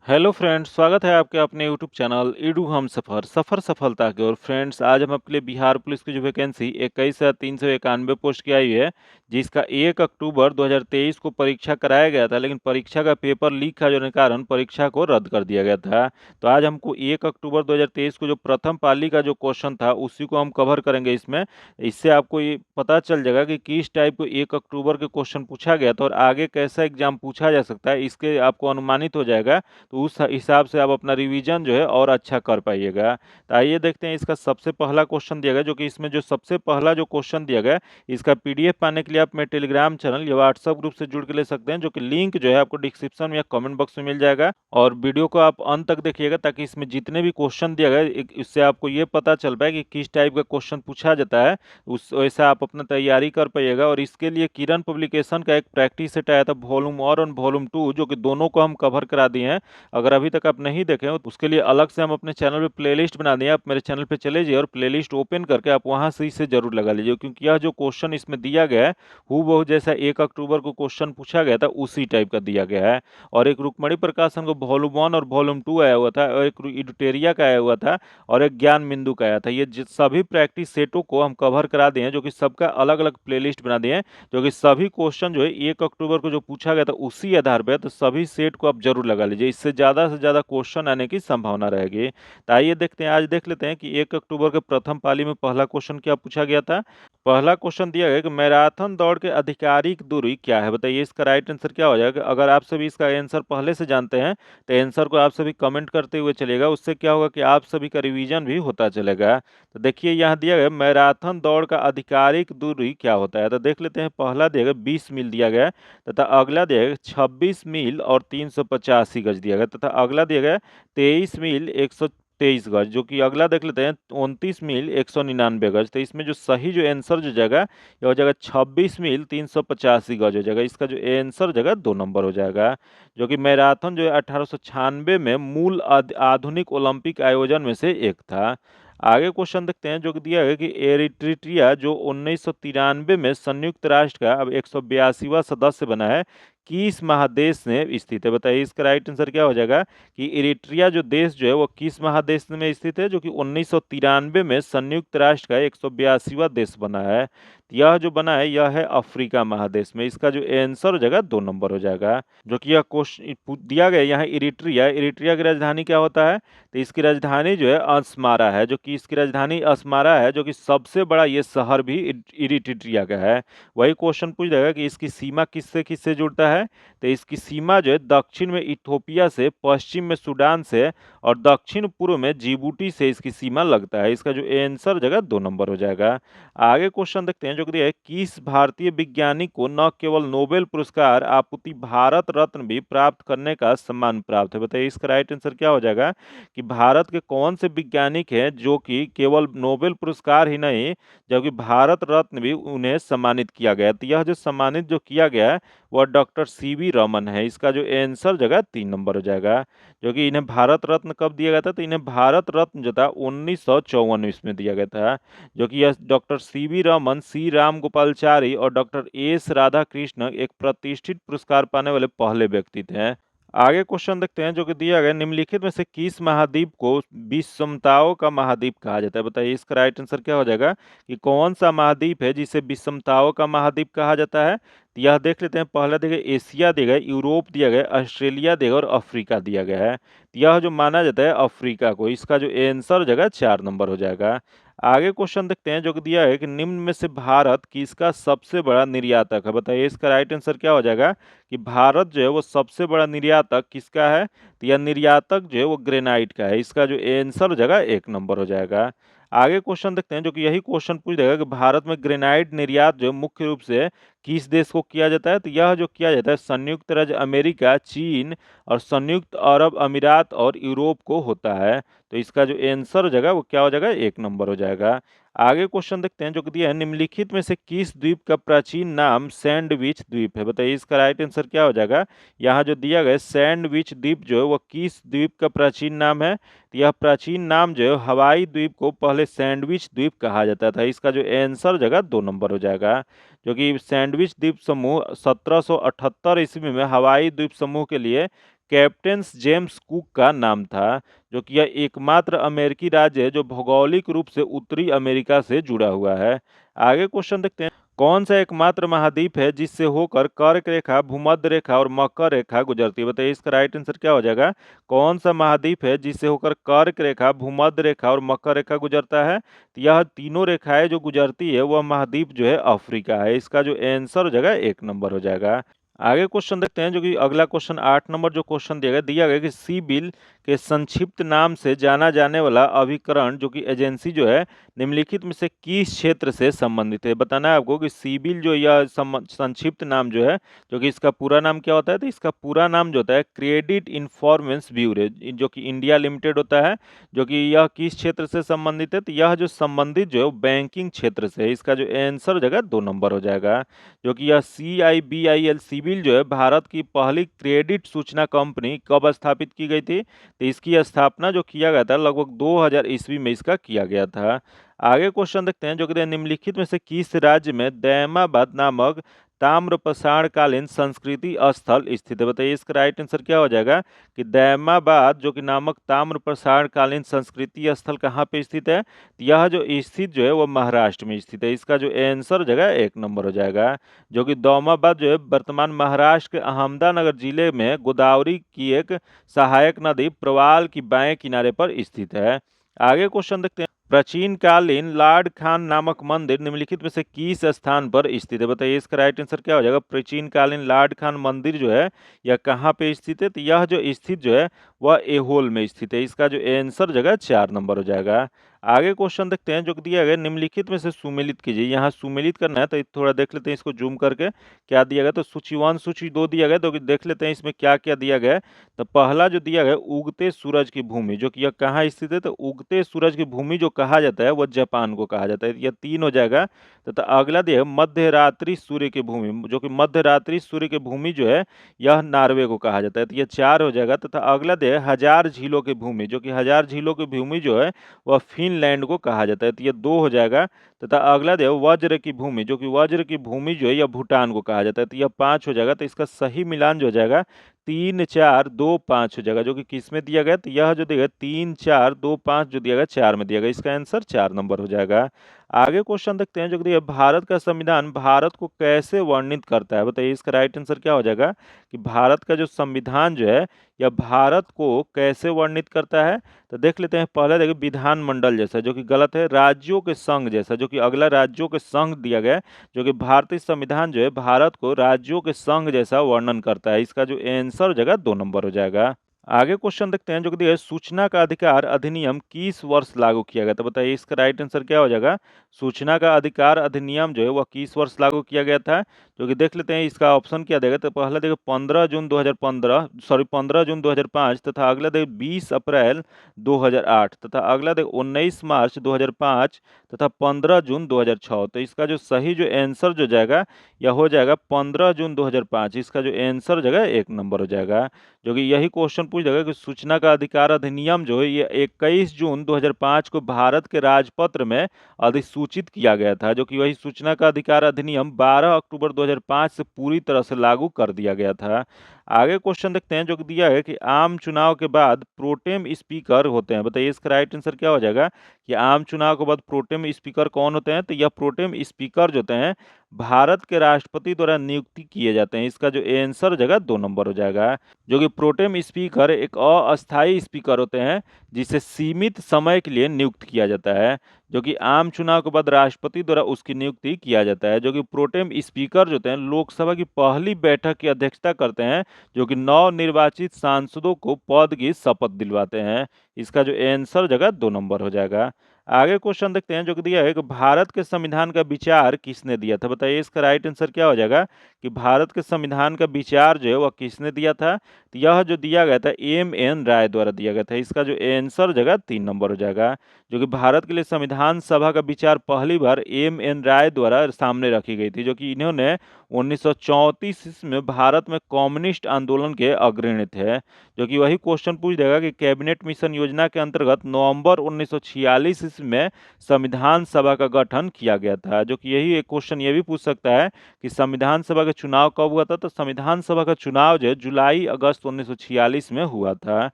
Hello friends, स्वागत है आपके अपने यूट्यूब चैनल ईडू हम सफ़र सफ़र सफलता की ओर। फ्रेंड्स, आज हम आपके लिए बिहार पुलिस की जो वैकेंसी 21,391 पोस्ट की आई है, जिसका 1 अक्टूबर 2023 को परीक्षा कराया गया था, लेकिन परीक्षा का पेपर लीक होने के कारण परीक्षा को रद्द कर दिया गया था। तो आज हमको 1 अक्टूबर 2023 को जो प्रथम पाली का जो क्वेश्चन था उसी को हम कवर करेंगे इसमें। इससे आपको ये पता चल जाएगा कि किस टाइप को 1 अक्टूबर के क्वेश्चन पूछा गया था और आगे कैसा एग्जाम पूछा जा सकता है, इसके आपको अनुमानित हो जाएगा। तो उस हिसाब से आप अपना रिवीजन जो है और अच्छा कर पाइएगा। तो आइए देखते हैं, इसका सबसे पहला क्वेश्चन दिया गया, जो कि इसमें जो सबसे पहला जो क्वेश्चन दिया गया है, इसका पीडीएफ पाने के लिए आप मेरे टेलीग्राम चैनल या व्हाट्सएप ग्रुप से जुड़ के ले सकते हैं, जो कि लिंक जो है आपको डिस्क्रिप्शन में या कमेंट बॉक्स में मिल जाएगा। और वीडियो को आप अंत तक देखिएगा, ताकि इसमें जितने भी क्वेश्चन दिया गया है इससे आपको ये पता चल पाए कि किस टाइप का क्वेश्चन पूछा जाता है, उस वैसा आप अपना तैयारी कर पाइएगा। और इसके लिए किरण पब्लिकेशन का एक प्रैक्टिस सेट आया था, वॉल्यूम 1 और वॉल्यूम 2, जो कि दोनों को हम कवर करा दिए हैं। अगर अभी तक आप नहीं देखे हो तो उसके लिए अलग से हम अपने चैनल पे प्लेलिस्ट बना दिए। आप मेरे चैनल पे चले जाइए और प्लेलिस्ट ओपन करके आप वहां से इसे जरूर लगा लीजिए, क्योंकि यह जो क्वेश्चन इसमें दिया गया है हूबहू जैसा 1 अक्टूबर को क्वेश्चन पूछा गया था उसी टाइप का दिया गया है। और एक रुक्मणी प्रकाशन को वॉल्यूम 1 और वॉल्यूम 2 आया हुआ था, और एक इडुटेरिया का आया हुआ था, और एक ज्ञान बिंदु का आया था। ये सभी प्रैक्टिस सेटों को हम कवर करा दिए हैं, जो कि सबका अलग अलग प्लेलिस्ट बना दिए हैं, जो कि सभी क्वेश्चन जो है 1 अक्टूबर को जो पूछा गया था उसी आधार पर, तो सभी सेट को आप जरूर लगा लीजिए, इससे ज़्यादा से ज़्यादा क्वेश्चन आने की संभावना रहेगी। तो आइए देखते हैं, आज देख लेते हैं कि 1 अक्टूबर के प्रथम पाली में पहला क्वेश्चन क्या पूछा गया था। पहला क्वेश्चन दिया गया कि मैराथन दौड़ के आधिकारिक दूरी क्या है, बताइए इसका राइट आंसर क्या हो जाएगा। अगर आप सभी इसका आंसर पहले से जानते हैं तो आंसर को आप सभी कमेंट करते हुए चलेगा, उससे क्या होगा कि आप सभी का रिवीजन भी होता चलेगा। तो देखिए यहाँ दिया गया मैराथन दौड़ का आधिकारिक दूरी क्या होता है, तो देख लेते हैं। पहला दिया गया 20 मील दिया गया है, तथा अगला दिया गया 26 मील और 385 गज दिया गया, तथा अगला दिया गया 23 मील 123 गज, जो कि अगला देख लेते हैं 29 मील 199 गज। तो इसमें जो सही जो आंसर जो जाएगा यह हो जाएगा 26 मील 385 गज हो जाएगा। इसका जो आंसर जगह 2 नंबर हो जाएगा, जो कि मैराथन जो है 1896 में मूल आधुनिक ओलंपिक आयोजन में से एक था। आगे क्वेश्चन देखते हैं, जो कि दिया है कि एरिट्रिया जो 1993 में संयुक्त राष्ट्र का अब 182वां सदस्य बना है, किस महादेश में स्थित है, बताइए इसका राइट आंसर क्या हो जाएगा कि इरिट्रिया जो देश जो है वो किस महादेश में स्थित है, जो कि 1993 में संयुक्त राष्ट्र का 182वां देश बना है। यह जो बना है यह है अफ्रीका महादेश में। इसका जो आंसर हो जाएगा 2 नंबर हो जाएगा, जो कि यह क्वेश्चन दिया गया यहाँ इरिट्रिया। इरिट्रिया की राजधानी क्या होता है, तो इसकी राजधानी जो है अस्मारा है, जो कि इसकी राजधानी अस्मारा है, जो कि सबसे बड़ा ये शहर भी इरिट्रिया का है। वही क्वेश्चन पूछ जाएगा कि इसकी सीमा किससे किससे जुड़ता है, तो इसकी सीमा जो है दक्षिण में इथोपिया से, पश्चिम में सूडान से, और दक्षिण पूर्व में जिबूटी से इसकी सीमा लगता है। इसका जो आंसर जगह 2 नंबर हो जाएगा। आगे क्वेश्चन देखते हैं, जो कि दिया है किस भारतीय वैज्ञानिक को न केवल नोबेल पुरस्कार आपूर्ति भारत रत्न भी प्राप्त करने का सम्मान प्राप्त है, बताइए इसका राइट आंसर क्या हो जाएगा कि भारत के कौन से वैज्ञानिक हैं जो कि केवल नोबेल पुरस्कार ही नहीं, जबकि भारत रत्न भी उन्हें सम्मानित किया गया। तो यह जो सम्मानित जो किया गया है वह डॉक्टर सीवी रमन है। इसका जो आंसर जगह 3 नंबर हो जाएगा, जो कि इन्हें भारत रत्न कब दिया गया था, तो इन्हें भारत रत्न जो था 1954 में दिया गया था, जो कि यह डॉक्टर सीवी रमन, सी राम गोपालचारी और डॉक्टर एस राधा कृष्ण एक प्रतिष्ठित पुरस्कार पाने वाले पहले व्यक्ति थे। आगे क्वेश्चन देखते हैं, जो कि दिया गया निम्नलिखित में से किस महाद्वीप को विषमताओं का महाद्वीप कहा जाता है, बताइए इसका राइट आंसर क्या हो जाएगा कि कौन सा महाद्वीप है जिसे विषमताओं का महाद्वीप कहा जाता है। तो यह देख लेते हैं। पहला दिया गया एशिया दिया गया, यूरोप दिया गया, ऑस्ट्रेलिया दिया गया और अफ्रीका दिया गया है। तो यह जो माना जाता है अफ्रीका को, इसका जो आंसर जगह 4 नंबर हो जाएगा। आगे क्वेश्चन देखते हैं, जो कि दिया है कि निम्न में से भारत किसका सबसे बड़ा निर्यातक है, बताइए इसका राइट आंसर क्या हो जाएगा कि भारत जो है वो सबसे बड़ा निर्यातक किसका है, तो यह निर्यातक जो है वो ग्रेनाइट का है। इसका जो आंसर हो जाएगा 1 नंबर हो जाएगा। आगे क्वेश्चन देखते हैं, जो कि यही क्वेश्चन पूछ देगा कि भारत में ग्रेनाइट निर्यात जो है मुख्य रूप से किस देश को किया जाता है, तो यह जो किया जाता है संयुक्त राज्य अमेरिका, चीन और संयुक्त अरब अमीरात और यूरोप को होता है। तो इसका जो आंसर हो जाएगा वो क्या हो जाएगा, 1 नंबर हो जाएगा। आगे क्वेश्चन देखते हैं, जो कि दिया है निम्नलिखित में से किस द्वीप का प्राचीन नाम सैंडविच द्वीप है, बताइए इसका राइट आंसर क्या हो जाएगा। यहाँ जो दिया गया सैंडविच द्वीप जो है वो किस द्वीप का प्राचीन नाम है, तो यह प्राचीन नाम जो है हवाई द्वीप को पहले सैंडविच द्वीप कहा जाता था। इसका जो आंसर जगह 2 नंबर हो जाएगा, जो कि सैंडविच द्वीप समूह 1778 ईस्वी में हवाई द्वीप समूह के लिए कैप्टन जेम्स कुक का नाम था, जो कि यह एकमात्र अमेरिकी राज्य है जो भौगोलिक रूप से उत्तरी अमेरिका से जुड़ा हुआ है। आगे क्वेश्चन देखते हैं, कौन सा एकमात्र महाद्वीप है जिससे होकर कर्क रेखा, भूमध्य रेखा और मकर रेखा गुजरती है? बताइए इसका राइट आंसर क्या हो जाएगा। कौन सा महाद्वीप है जिससे होकर कर्क रेखा, भूमध्य रेखा और मकर रेखा गुजरता है? तो यह तीनों रेखाएं जो गुजरती है वह महाद्वीप जो है अफ्रीका है। इसका जो आंसर हो जाएगा 1 नंबर हो जाएगा। आगे क्वेश्चन देखते हैं, जो कि अगला क्वेश्चन 8 नंबर जो क्वेश्चन दिया गया कि सिबिल के संक्षिप्त नाम से जाना जाने वाला अभिकरण जो कि एजेंसी जो है निम्नलिखित में से किस क्षेत्र से संबंधित है? बताना है आपको कि सिबिल जो यह संक्षिप्त नाम जो है, जो कि इसका पूरा नाम क्या होता है, तो इसका पूरा नाम जो होता है क्रेडिट इंफॉर्मेंस ब्यूरो, जो कि इंडिया लिमिटेड होता है, जो कि यह किस क्षेत्र से संबंधित है, तो यह जो संबंधित जो है बैंकिंग क्षेत्र से है। इसका जो आंसर हो जाएगा 2 नंबर हो जाएगा, जो कि यह CIBIL सिबिल जो है भारत की पहली क्रेडिट सूचना कंपनी कब स्थापित की गई थी? तो इसकी स्थापना जो किया गया था लगभग 2000 ईस्वी में इसका किया गया था। आगे क्वेश्चन देखते हैं, जो कि निम्नलिखित में से किस राज्य में दैमाबाद नामक ताम्र प्रसारणकालीन संस्कृति स्थल स्थित है? बताइए इसका राइट आंसर क्या हो जाएगा कि दैमाबाद जो कि नामक ताम्र प्रसारणकालीन संस्कृति स्थल कहाँ पे स्थित है? तो यह जो स्थित जो है वो महाराष्ट्र में स्थित है। इसका जो आंसर हो जाएगा 1 नंबर हो जाएगा, जो कि दौमाबाद जो है वर्तमान महाराष्ट्र के अहमदानगर जिले में गोदावरी की एक सहायक नदी प्रवाल की बाएं किनारे पर स्थित है। आगे क्वेश्चन देखते हैं, प्राचीन कालीन लार्ड खान नामक मंदिर निम्नलिखित में से किस स्थान पर स्थित है? बताइए इसका राइट आंसर क्या हो जाएगा। प्राचीन कालीन लार्ड खान मंदिर जो है यह कहाँ पे स्थित है? तो यह जो स्थित जो है वह एहोल में स्थित है। इसका जो आंसर जगह 4 नंबर हो जाएगा। आगे क्वेश्चन देखते हैं, जो दिया गया निम्नलिखित में से सुमेलित कीजिए। यहाँ सुमेलित करना है तो थोड़ा देख लेते हैं इसको जूम करके क्या दिया गया। तो सूची 1 सूची 2 दिया गया, तो देख लेते हैं इसमें क्या क्या दिया गया है। तो पहला जो दिया गया उगते सूरज की भूमि, जो कि यह कहाँ स्थित है? तो उगते सूरज की भूमि जो कहा जाता है वह जापान को कहा जाता है। यह 3 हो जाएगा। तथा अगला दिया है मध्य रात्रि सूर्य की भूमि, जो कि मध्य रात्रि सूर्य की भूमि जो है यह नॉर्वे को कहा जाता है। तो यह 4 हो जाएगा। तथा अगला दिया है हजार झीलों की भूमि, जो कि हजार झीलों की भूमि जो है वह फिनलैंड को कहा जाता है। तो यह 2 हो जाएगा। तथा अगला जो है वज्र की भूमि, जो कि वज्र की भूमि जो है यह भूटान को कहा जाता है। तो यह 5 हो जाएगा। तो इसका सही मिलान जो हो जाएगा 3 4 2 5 हो जाएगा, जो कि किस में दिया गया? तो यह जो दिया गया 3 4 2 5 जो दिया गया 4 में दिया गया। इसका आंसर 4 नंबर हो जाएगा। आगे क्वेश्चन देखते हैं, जो कि दिया भारत का संविधान भारत को कैसे वर्णित करता है? बताइए इसका राइट आंसर क्या हो जाएगा कि भारत का जो संविधान जो है यह भारत को कैसे वर्णित करता है? तो देख लेते हैं। पहले देखिए विधानमंडल जैसा, जो कि गलत है। राज्यों के संघ जैसा, जो कि अगला राज्यों के संघ दिया गया है, जो कि भारतीय संविधान जो है भारत को राज्यों के संघ जैसा वर्णन करता है। इसका जो आंसर हो जाएगा 2 नंबर हो जाएगा। आगे क्वेश्चन देखते हैं, जो कि दिया है सूचना का अधिकार अधिनियम किस वर्ष लागू किया गया? तो बताइए इसका राइट आंसर क्या हो जाएगा। सूचना का अधिकार अधिनियम जो है वह किस वर्ष लागू किया गया था? जो कि देख लेते हैं इसका ऑप्शन क्या देगा। तो पहला देखिए 15 जून 2015, सॉरी 15 जून 2005, तथा अगला देखिए 20 अप्रैल 2008, तथा अगला देखिए 19 मार्च 2005, तथा 15 जून 2006। तो इसका जो सही जो आंसर जो जाएगा यह हो जाएगा 15 जून 2005। इसका जो आंसर हो जाएगा 1 नंबर हो जाएगा, जो कि यही क्वेश्चन पूछ जाएगा कि सूचना का अधिकार अधिनियम जो है ये 21 जून 2005 को भारत के राजपत्र में अधिसूचित किया गया था, जो कि वही सूचना का अधिकार अधिनियम 12 अक्टूबर 2005 से पूरी तरह से लागू कर दिया गया था। आगे क्वेश्चन देखते हैं, जो कि दिया है कि आम चुनाव के बाद प्रोटेम स्पीकर होते हैं। बताइए इसका राइट आंसर क्या हो जाएगा कि आम चुनाव के बाद प्रोटेम स्पीकर कौन होते हैं? तो यह प्रोटेम स्पीकर जो होते हैं भारत के राष्ट्रपति द्वारा नियुक्ति किए जाते हैं। इसका जो आंसर हो जाएगा 2 नंबर हो जाएगा, जो कि प्रोटेम स्पीकर एक अस्थायी स्पीकर होते हैं जिसे सीमित समय के लिए नियुक्त किया जाता है, जो कि आम चुनाव के बाद राष्ट्रपति द्वारा उसकी नियुक्ति किया जाता है। जो कि प्रोटेम स्पीकर जो होते हैं लोकसभा की पहली बैठक की अध्यक्षता करते हैं, जो कि नव निर्वाचित सांसदों को पद की शपथ दिलवाते हैं। इसका जो आंसर जगह 2 नंबर हो जाएगा। आगे क्वेश्चन देखते हैं, जो कि दिया है कि भारत के संविधान का विचार किसने दिया था? बताइए इसका राइट आंसर क्या हो जाएगा कि भारत के संविधान का विचार जो है वह किसने दिया था? तो यह जो दिया गया था M.N. राय द्वारा दिया गया था। इसका जो आंसर जगह 3 नंबर हो जाएगा, जो कि भारत के लिए संविधान सभा का विचार पहली बार M.N. राय द्वारा सामने रखी गई थी, जो कि इन्होंने 1934 ईस्वी में भारत में कम्युनिस्ट आंदोलन के अग्रणी थे। जो कि वही क्वेश्चन पूछ देगा कि कैबिनेट मिशन योजना के अंतर्गत नवंबर 1946 ईस्वी में संविधान सभा का गठन किया गया था। जो कि यही एक क्वेश्चन ये भी पूछ सकता है कि संविधान सभा का चुनाव कब हुआ था, तो संविधान सभा का चुनाव जो है जुलाई अगस्त 1946 में हुआ था।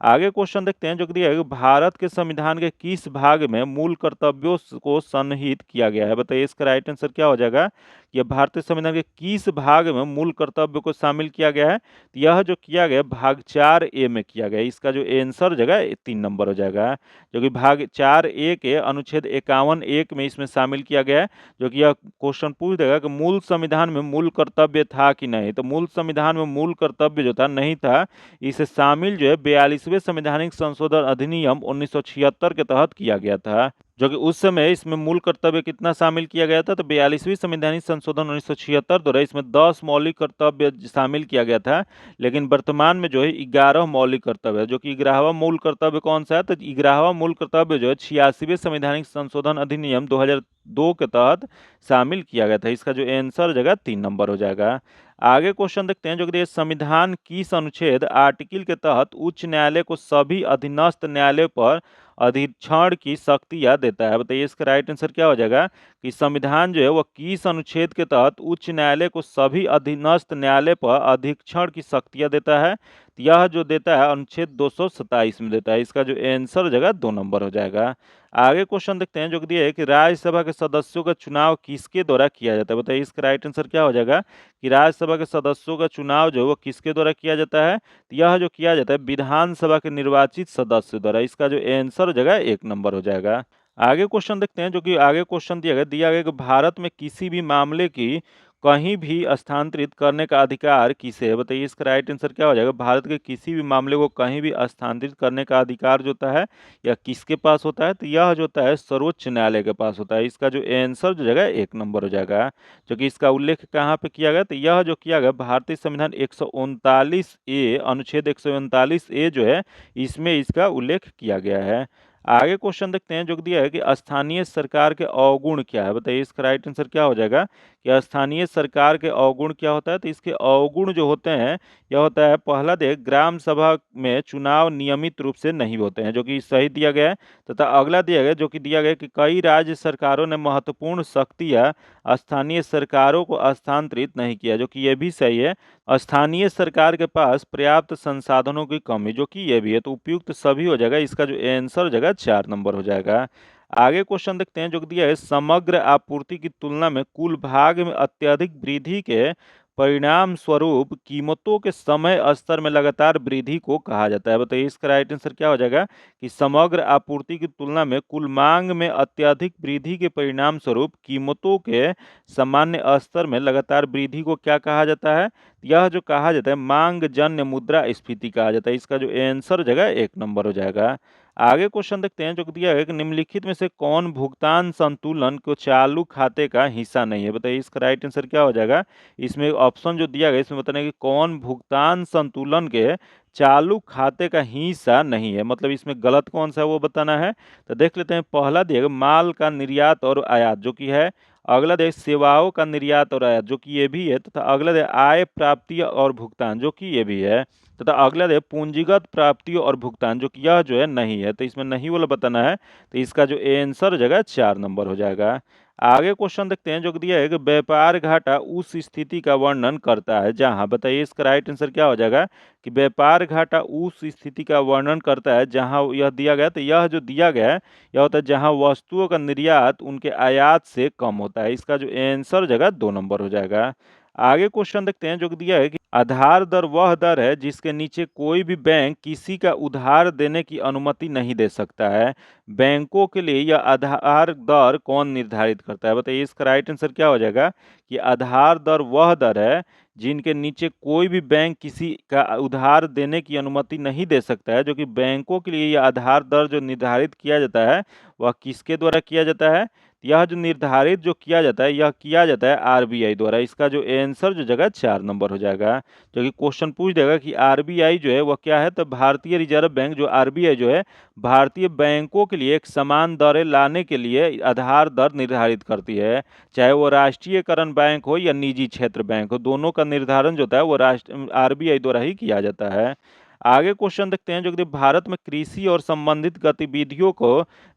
आगे क्वेश्चन देखते हैं जो कि दिया है कि भारत के संविधान के किस भाग में मूल कर्तव्यों को सन्निहित किया गया है। बताइए इसका राइट आंसर क्या हो जाएगा। यह भारतीय संविधान के किस भाग में मूल कर्तव्य को शामिल किया गया है, तो यह जो किया गया भाग 4A में किया गया। इसका जो आंसर जगह 3 नंबर हो जाएगा, जो कि भाग 4A के अनुच्छेद 51(1) में इसमें शामिल किया गया है। जो कि यह क्वेश्चन पूछ देगा कि मूल संविधान में मूल कर्तव्य था कि नहीं, तो मूल संविधान में मूल कर्तव्य जो था नहीं था। इसे शामिल जो है 42वें संवैधानिक संशोधन अधिनियम 1976 के तहत किया गया था। जो कि उस समय इसमें मूल कर्तव्य कितना शामिल किया गया था, तो 42वीं संवैधानिक संशोधन 1976 द्वारा इसमें 10 मौलिक कर्तव्य शामिल किया गया था। लेकिन वर्तमान में जो है 11 मौलिक कर्तव्य है। जो कि 11वां मूल कर्तव्य कौन सा है, तो 11वां मूल कर्तव्य जो है 86वें संवैधानिक संशोधन अधिनियम 2002 के तहत शामिल किया गया था। इसका जो आंसर जगह 3 नंबर हो जाएगा। आगे क्वेश्चन देखते हैं जो कि संविधान किस अनुच्छेद आर्टिकल के तहत उच्च न्यायालय को सभी अधीनस्थ न्यायालय पर अधीक्षण की शक्तियां देता है। बताइए इसका राइट आंसर क्या हो जाएगा कि संविधान जो है वह किस अनुच्छेद के तहत उच्च न्यायालय को सभी अधीनस्थ न्यायालय पर अधीक्षण की शक्तियां देता है। तो यह जो देता है अनुच्छेद 227 में देता है। इसका जो आंसर जगह 2 नंबर हो जाएगा। आगे क्वेश्चन देखते हैं जो कि दिया है कि राज्यसभा के सदस्यों का चुनाव किसके द्वारा किया जाता है। बताइए इसका राइट आंसर क्या हो जाएगा कि राज्यसभा के सदस्यों का चुनाव जो है वो किसके द्वारा किया जाता है, तो यह जो किया जाता है विधानसभा के निर्वाचित सदस्य द्वारा। इसका जो आंसर जगह 1 नंबर हो जाएगा। आगे क्वेश्चन देखते हैं जो कि आगे क्वेश्चन दिया गया कि भारत में किसी भी मामले की कहीं भी स्थानांतरित करने का अधिकार किसे है। बताइए इसका राइट आंसर क्या हो जाएगा। भारत के किसी भी मामले को कहीं भी स्थानांतरित करने का अधिकार जो होता है यह किसके पास होता है, तो यह जो होता है सर्वोच्च न्यायालय के पास होता है। इसका जो आंसर जो जगह 1 नंबर हो जाएगा। जो कि इसका उल्लेख कहाँ पे किया गया, तो यह जो किया गया भारतीय संविधान 139A अनुच्छेद 139A जो है इसमें इसका उल्लेख किया गया है। आगे क्वेश्चन देखते हैं जो कि दिया है कि स्थानीय सरकार के अवगुण क्या है। बताइए इसका राइट आंसर क्या हो जाएगा कि स्थानीय सरकार के अवगुण क्या होता है, तो इसके अवगुण जो होते हैं यह होता है पहला देख ग्राम सभा में चुनाव नियमित रूप से नहीं होते हैं, जो कि सही दिया गया है। तथा अगला दिया गया जो कि दिया गया कि कई राज्य सरकारों ने महत्वपूर्ण शक्तियां स्थानीय सरकारों को स्थानांतरित नहीं किया, जो कि यह भी सही है। स्थानीय सरकार के पास पर्याप्त संसाधनों की कमी, जो कि ये भी है। तो उपयुक्त सभी हो जाएगा। इसका जो आंसर जगह 4 नंबर हो जाएगा। आगे क्वेश्चन देखते हैं जो कि दिया है समग्र आपूर्ति की तुलना में कुल भाग में अत्यधिक वृद्धि के परिणाम स्वरूप कीमतों के समय स्तर में लगातार वृद्धि को कहा जाता है। बताइए इसका राइट आंसर क्या हो जाएगा कि समग्र आपूर्ति की तुलना में कुल मांग में अत्यधिक वृद्धि के परिणाम स्वरूप कीमतों के सामान्य स्तर में लगातार वृद्धि को क्या कहा जाता है, यह जो कहा जाता है मांग जन्य मुद्रास्फीति कहा जाता है। इसका जो आंसर जगह 1 नंबर हो जाएगा। आगे क्वेश्चन देखते हैं जो कि दिया है कि निम्नलिखित में से कौन भुगतान संतुलन को चालू खाते का हिस्सा नहीं है। बताइए इसका राइट आंसर क्या हो जाएगा। इसमें ऑप्शन जो दिया गया इसमें बताना है कि कौन भुगतान संतुलन के चालू खाते का हिस्सा नहीं है, मतलब इसमें गलत कौन सा है वो बताना है। तो देख लेते हैं पहला दिया गया माल का निर्यात और आयात जो कि है। अगला देख सेवाओं का निर्यात और आयात जो कि ये भी है। तथा अगला देख आय प्राप्ति और भुगतान जो कि ये भी है। तथा अगला है पूंजीगत प्राप्तियों और भुगतान जो कि यह जो है नहीं है। तो इसमें नहीं वाला बताना है। तो इसका जो आंसर जगह 4 नंबर हो जाएगा। आगे क्वेश्चन देखते हैं जो कि दिया है कि व्यापार घाटा उस स्थिति का वर्णन करता है जहां, बताइए इसका राइट आंसर क्या हो जाएगा कि व्यापार घाटा उस स्थिति का वर्णन करता है जहां यह दिया गया, तो यह जो दिया गया है यह होता है जहां वस्तुओं का निर्यात उनके आयात से कम होता है। इसका जो आंसर जगह 2 नंबर हो जाएगा। आगे क्वेश्चन देखते हैं जो कि दिया है कि आधार दर वह दर है जिसके नीचे कोई भी बैंक किसी का उधार देने की अनुमति नहीं दे सकता है। बैंकों के लिए यह आधार दर कौन निर्धारित करता है। बताइए इसका राइट आंसर क्या हो जाएगा कि आधार दर वह दर है जिनके नीचे कोई भी बैंक किसी का उधार देने की अनुमति नहीं दे सकता है। जो कि बैंकों के लिए यह आधार दर जो निर्धारित किया जाता है वह किसके द्वारा किया जाता है, यह जो निर्धारित जो किया जाता है, यह किया जाता है आरबीआई द्वारा। इसका जो आंसर जो जगह 4 नंबर हो जाएगा। जो कि क्वेश्चन पूछ देगा कि आरबीआई जो है वह क्या है, तो भारतीय रिजर्व बैंक जो आरबीआई जो है भारतीय बैंकों के लिए एक समान दरें लाने के लिए आधार दर निर्धारित करती है। चाहे वो राष्ट्रीयकरण बैंक हो या निजी क्षेत्र बैंक हो, दोनों का निर्धारण जो होता है वो राष्ट्र आरबीआई द्वारा ही किया जाता है। आगे क्वेश्चन देखते हैं, जो कि भारत में कृषि और संबंधित गतिविधियों को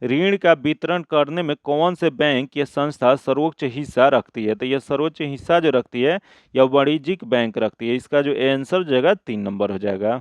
ऋण का वितरण करने में कौन से बैंक या संस्था सर्वोच्च हिस्सा रखती है। तो यह सर्वोच्च हिस्सा जो रखती है यह वाणिज्यिक बैंक रखती है। इसका जो आंसर जगह 3 नंबर हो जाएगा।